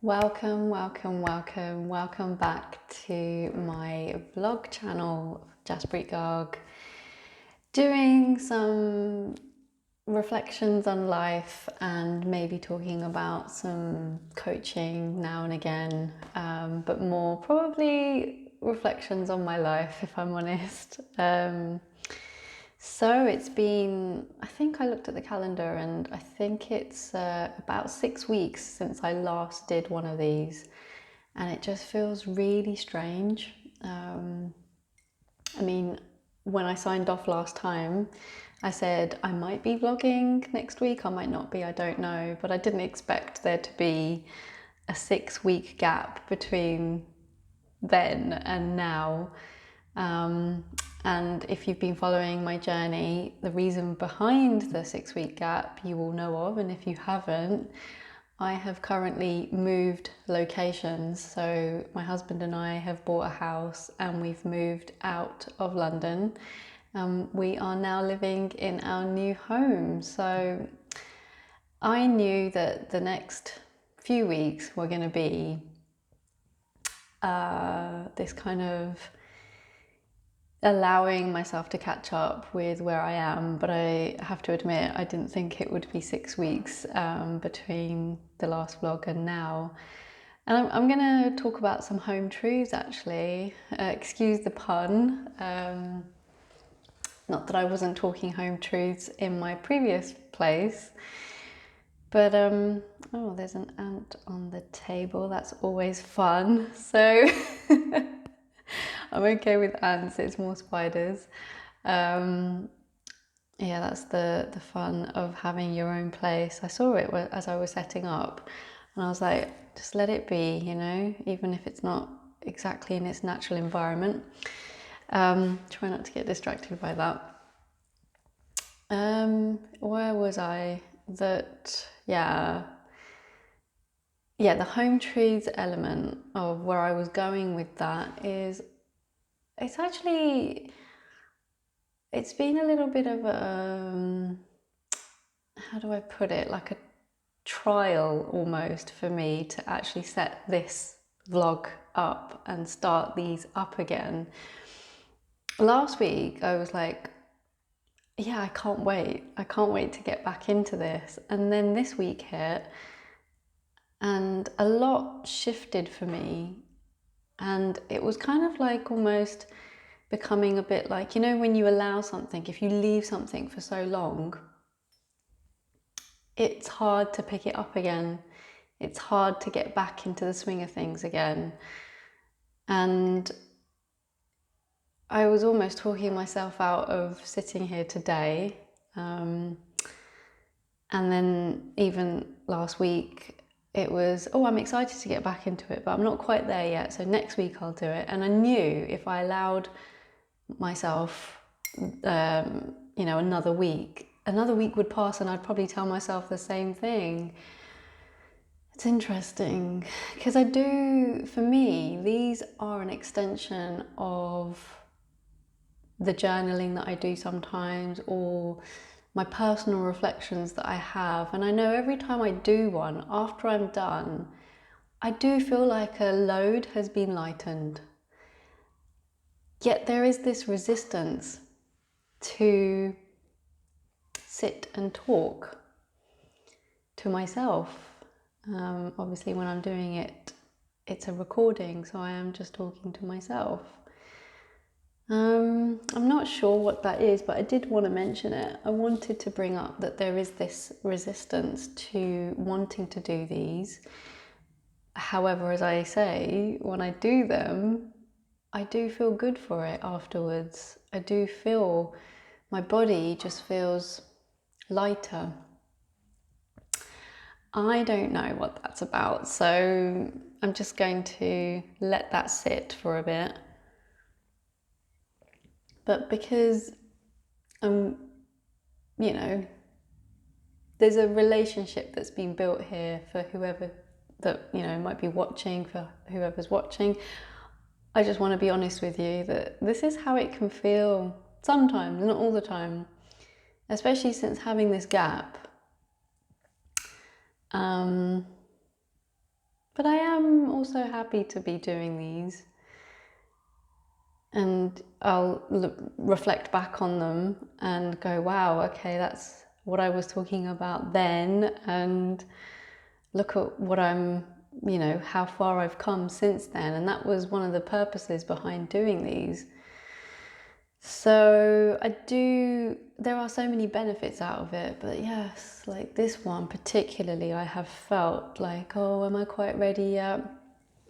Welcome, welcome, welcome, welcome back to my vlog channel, Jaspreet Garg, doing some reflections on life and maybe talking about some coaching now and again, but more probably reflections on my life, if I'm honest. So it's been, I think I looked at the calendar and I think it's about 6 weeks since I last did one of these, and it just feels really strange. I mean, when I signed off last time, I said I might be vlogging next week, I might not be, I don't know, but I didn't expect there to be a 6 week gap between then and now. And if you've been following my journey, the reason behind the 6 week gap you will know of, and if you haven't, I have currently moved locations. So my husband and I have bought a house and we've moved out of London. We are now living in our new home. So I knew that the next few weeks were going to be this kind of allowing myself to catch up with where I am, but I have to admit I didn't think it would be 6 weeks between the last vlog and now. And I'm going to talk about some home truths actually. Excuse the pun. Not that I wasn't talking home truths in my previous place, but oh, there's an ant on the table. That's always fun. So I'm okay with ants, it's more spiders. Yeah, that's the fun of having your own place. I saw it as I was setting up and I was like, just let it be, you know, even if it's not exactly in its natural environment. Try not to get distracted by that. Where was I? The home truths element of where I was going with that is it's actually, it's been a little bit of a, how do I put it, like a trial almost for me to actually set this vlog up and start these up again. Last week I was like, yeah, I can't wait to get back into this. And then this week hit and a lot shifted for me, and it was kind of like almost becoming a bit like, you know, when you allow something, if you leave something for so long, it's hard to pick it up again. It's hard to get back into the swing of things again. And I was almost talking myself out of sitting here today. And then even last week, it was, oh, I'm excited to get back into it, but I'm not quite there yet. So next week I'll do it. And I knew if I allowed myself, you know, another week would pass and I'd probably tell myself the same thing. It's interesting because for me, these are an extension of the journaling that I do sometimes, or my personal reflections that I have. And I know every time I do one, after I'm done, I do feel like a load has been lightened. Yet there is this resistance to sit and talk to myself. Obviously, when I'm doing it, it's a recording, so I am just talking to myself. I'm not sure what that is, but I did want to mention it. I wanted to bring up that there is this resistance to wanting to do these. However, as I say, when I do them, I do feel good for it afterwards. I do feel, my body just feels lighter. I don't know what that's about, so I'm just going to let that sit for a bit. But because you know, there's a relationship that's been built here for whoever that, you know, might be watching, for whoever's watching. I just want to be honest with you that this is how it can feel sometimes, not all the time, especially since having this gap. But I am also happy to be doing these, and I'll reflect back on them and go, wow, okay, that's what I was talking about then, and look at what I'm, how far I've come since then. And that was one of the purposes behind doing these. So there are so many benefits out of it, but yes, like this one particularly, I have felt like, oh, am I quite ready yet?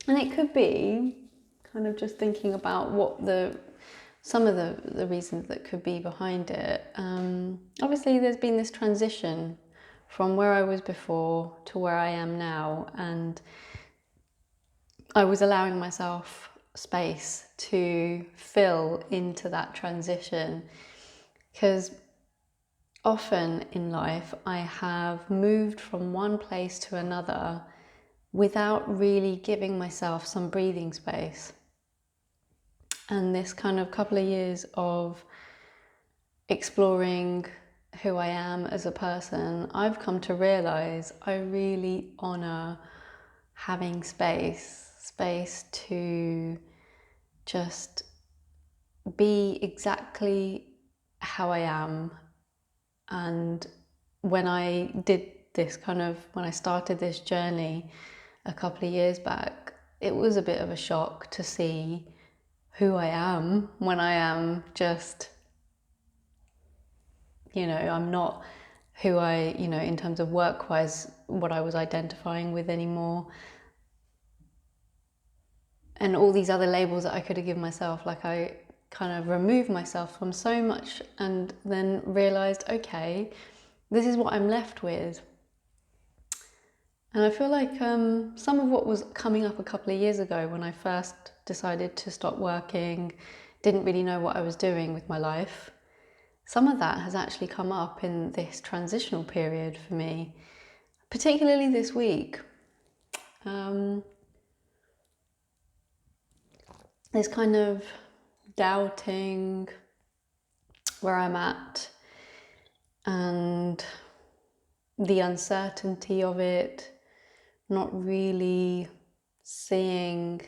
And it could be kind of just thinking about some of the reasons that could be behind it. Obviously, there's been this transition from where I was before to where I am now, and I was allowing myself space to fill into that transition, because often in life I have moved from one place to another without really giving myself some breathing space. And this kind of couple of years of exploring who I am as a person, I've come to realize I really honor having space to just be exactly how I am. And when I started this journey a couple of years back, it was a bit of a shock to see who I am when I am just, I'm not who in terms of work-wise, what I was identifying with anymore. And all these other labels that I could have given myself, like I kind of removed myself from so much, and then realized, okay, this is what I'm left with. And I feel like some of what was coming up a couple of years ago when I first decided to stop working, didn't really know what I was doing with my life, some of that has actually come up in this transitional period for me, particularly this week. This kind of doubting where I'm at and the uncertainty of it, not really seeing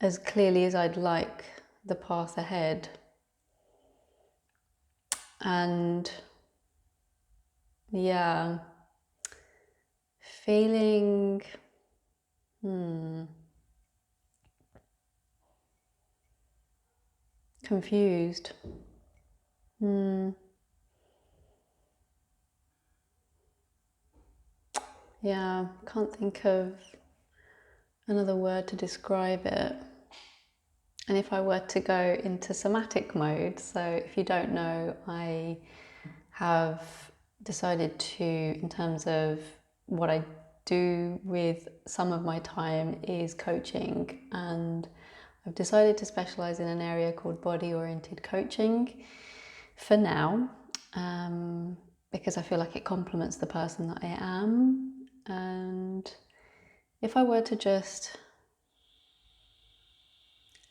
as clearly as I'd like the path ahead. And yeah, feeling confused. Yeah, can't think of another word to describe it. And if I were to go into somatic mode, so if you don't know, I have decided to, in terms of what I do with some of my time, is coaching. And I've decided to specialize in an area called body-oriented coaching for now, because I feel like it complements the person that I am. And if I were to just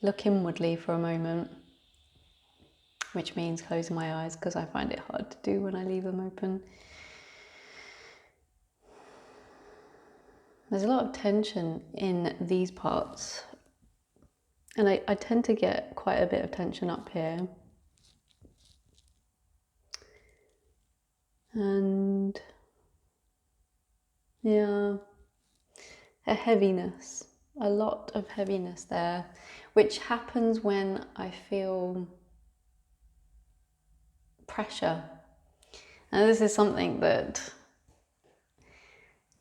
look inwardly for a moment, which means closing my eyes because I find it hard to do when I leave them open. There's a lot of tension in these parts, and I tend to get quite a bit of tension up here. And yeah, a heaviness, a lot of heaviness there, which happens when I feel pressure. And this is something that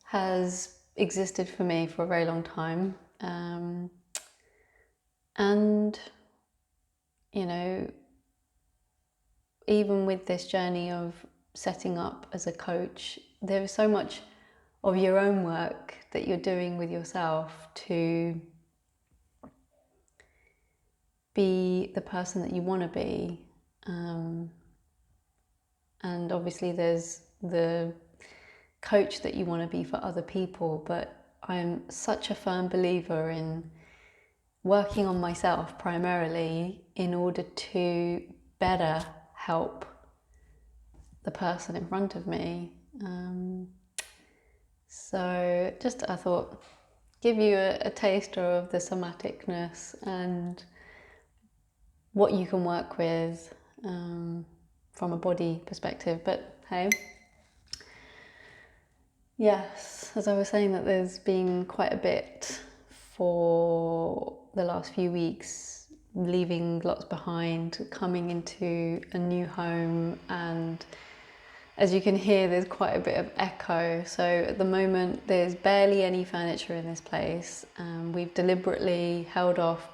has existed for me for a very long time. And, even with this journey of setting up as a coach, there is so much of your own work that you're doing with yourself to be the person that you want to be. And obviously there's the coach that you want to be for other people, but I'm such a firm believer in working on myself primarily in order to better help the person in front of me. So just I thought give you a taster of the somaticness and what you can work with from a body perspective. But hey, yes, as I was saying, that there's been quite a bit for the last few weeks, leaving lots behind, coming into a new home, and as you can hear, there's quite a bit of echo. So at the moment, there's barely any furniture in this place. We've deliberately held off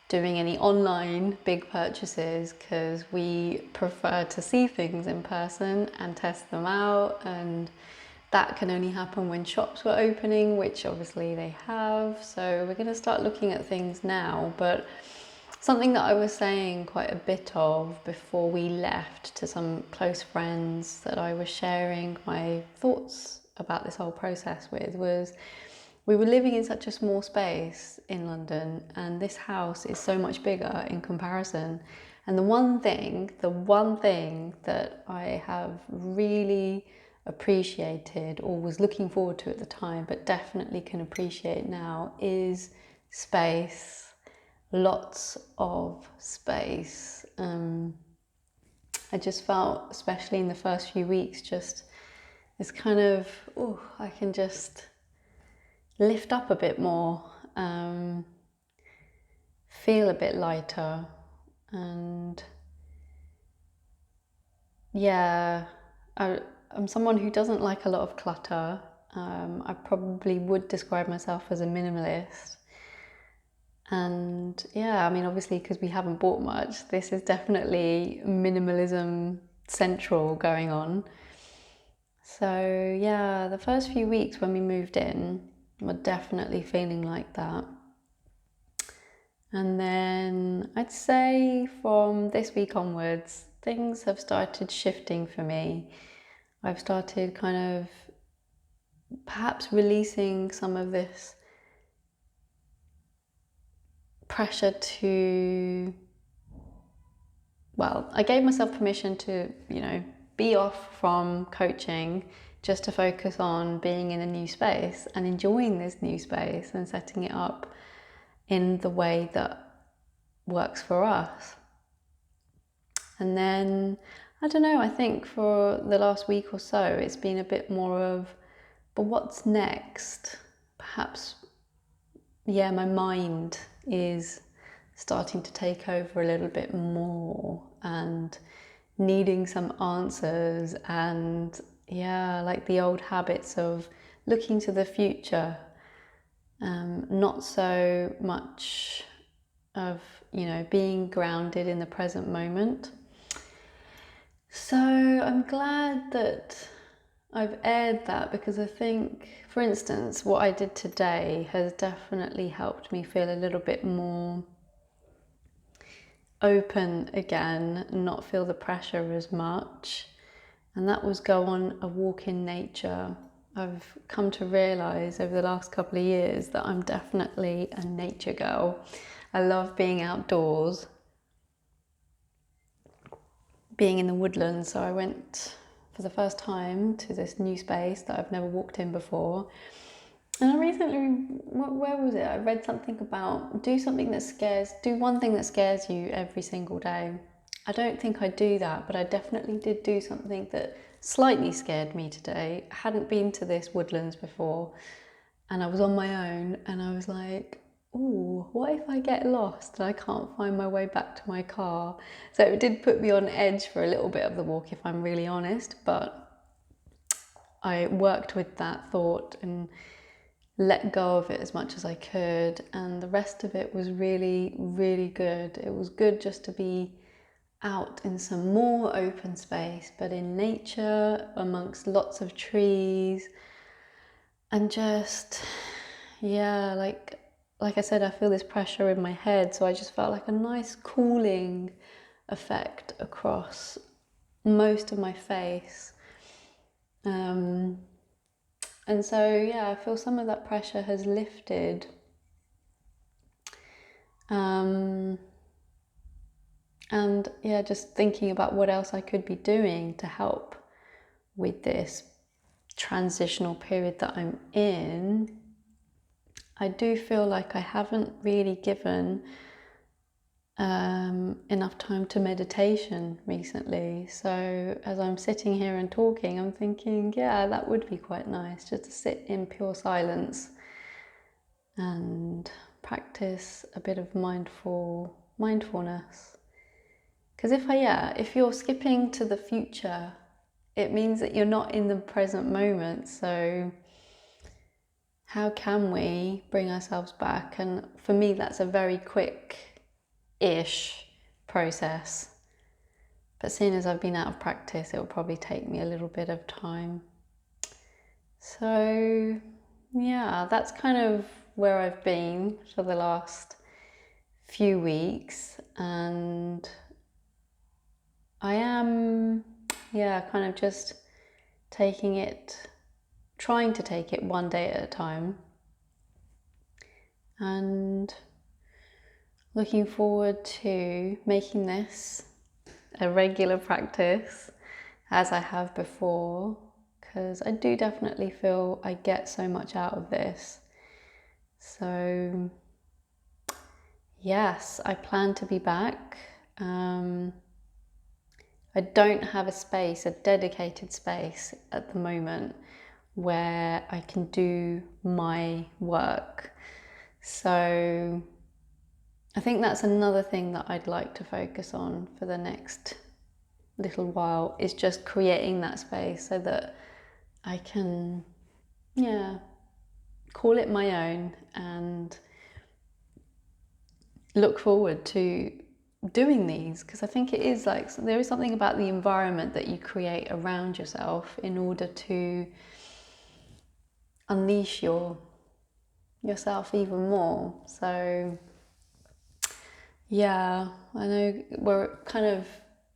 doing any online big purchases because we prefer to see things in person and test them out, and that can only happen when shops were opening, which obviously they have. So we're going to start looking at things now. But something that I was saying quite a bit of before we left to some close friends that I was sharing my thoughts about this whole process with was we were living in such a small space in London, and this house is so much bigger in comparison. And the one thing that I have really appreciated or was looking forward to at the time, but definitely can appreciate now, is space. Lots of space. I just felt, especially in the first few weeks, just this kind of, oh, I can just lift up a bit more, feel a bit lighter, and yeah, I'm someone who doesn't like a lot of clutter. I probably would describe myself as a minimalist. And yeah, I mean, obviously, because we haven't bought much, this is definitely minimalism central going on. So yeah, the first few weeks when we moved in were definitely feeling like that. And then I'd say from this week onwards, things have started shifting for me. I've started kind of perhaps releasing some of this pressure to, well, I gave myself permission to, be off from coaching just to focus on being in a new space and enjoying this new space and setting it up in the way that works for us. And then, I don't know, I think for the last week or so, it's been a bit more of, but what's next? Perhaps, yeah, my mind is starting to take over a little bit more and needing some answers, and yeah, like the old habits of looking to the future, not so much of, being grounded in the present moment. So I'm glad that I've aired that, because I think, for instance, what I did today has definitely helped me feel a little bit more open again, not feel the pressure as much. And that was go on a walk in nature. I've come to realise over the last couple of years that I'm definitely a nature girl. I love being outdoors, being in the woodlands. So I went for the first time to this new space that I've never walked in before. And I recently, where was it? I read something about do one thing that scares you every single day. I don't think I do that, but I definitely did do something that slightly scared me today. I hadn't been to this woodlands before, and I was on my own, and I was like, ooh, what if I get lost and I can't find my way back to my car? So it did put me on edge for a little bit of the walk, if I'm really honest, but I worked with that thought and let go of it as much as I could, and the rest of it was really, really good. It was good just to be out in some more open space, but in nature amongst lots of trees, and just, yeah, like I said, I feel this pressure in my head, so I just felt like a nice cooling effect across most of my face. And so, yeah, I feel some of that pressure has lifted. And yeah, just thinking about what else I could be doing to help with this. transitional period that I'm in, I do feel like I haven't really given enough time to meditation recently. So as I'm sitting here and talking, I'm thinking, yeah, that would be quite nice, just to sit in pure silence and practice a bit of mindfulness. Because if you're skipping to the future, it means that you're not in the present moment. So how can we bring ourselves back? And for me, that's a very quick-ish process. But seeing as I've been out of practice, it will probably take me a little bit of time. So yeah, that's kind of where I've been for the last few weeks. And I am, kind of just trying to take it one day at a time. And looking forward to making this a regular practice as I have before, because I do definitely feel I get so much out of this. So yes, I plan to be back. I don't have a dedicated space at the moment where I can do my work. So I think that's another thing that I'd like to focus on for the next little while, is just creating that space so that I can, call it my own and look forward to doing these, because I think it is like, there is something about the environment that you create around yourself in order to unleash yourself even more. So yeah, I know we're kind of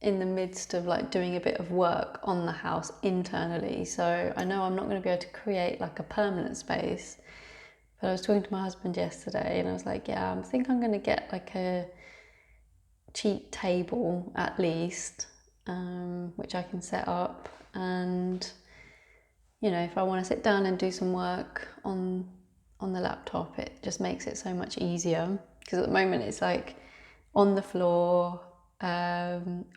in the midst of like doing a bit of work on the house internally, so I know I'm not going to be able to create like a permanent space. But I was talking to my husband yesterday and I was like, yeah, I think I'm going to get like a cheap table at least, which I can set up. And, if I want to sit down and do some work on the laptop, it just makes it so much easier. Because at the moment it's like on the floor,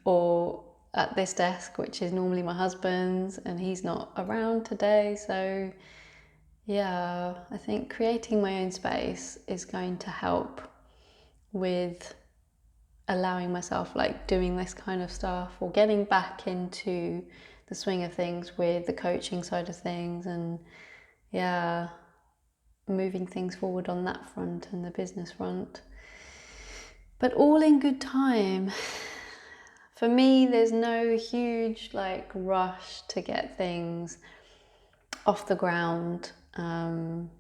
or at this desk, which is normally my husband's, and he's not around today. So yeah, I think creating my own space is going to help with allowing myself like doing this kind of stuff, or getting back into the swing of things with the coaching side of things, and moving things forward on that front and the business front. But all in good time. For me, there's no huge like rush to get things off the ground. I'm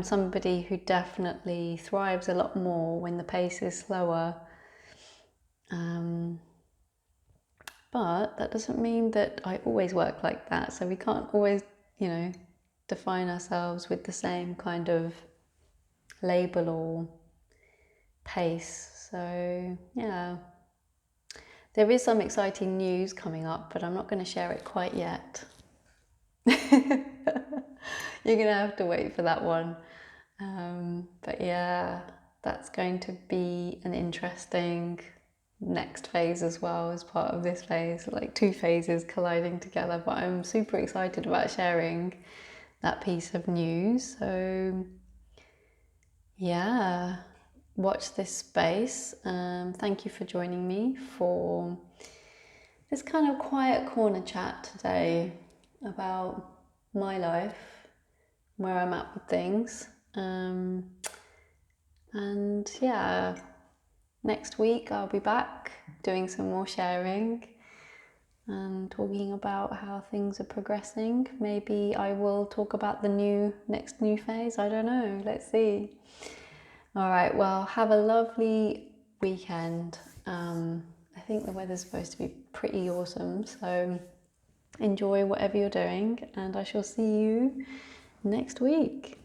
somebody who definitely thrives a lot more when the pace is slower. But that doesn't mean that I always work like that. So we can't always, define ourselves with the same kind of label or pace. So yeah, there is some exciting news coming up, but I'm not going to share it quite yet. You're going to have to wait for that one. But yeah, that's going to be an interesting next phase as well, as part of this phase, like two phases colliding together. But I'm super excited about sharing that piece of news. So yeah, watch this space. Thank you for joining me for this kind of quiet corner chat today about my life, where I'm at with things. And yeah, next week I'll be back doing some more sharing and talking about how things are progressing. Maybe I will talk about the next new phase. I don't know. Let's see. All right. Well, have a lovely weekend. I think the weather's supposed to be pretty awesome. So enjoy whatever you're doing, and I shall see you next week.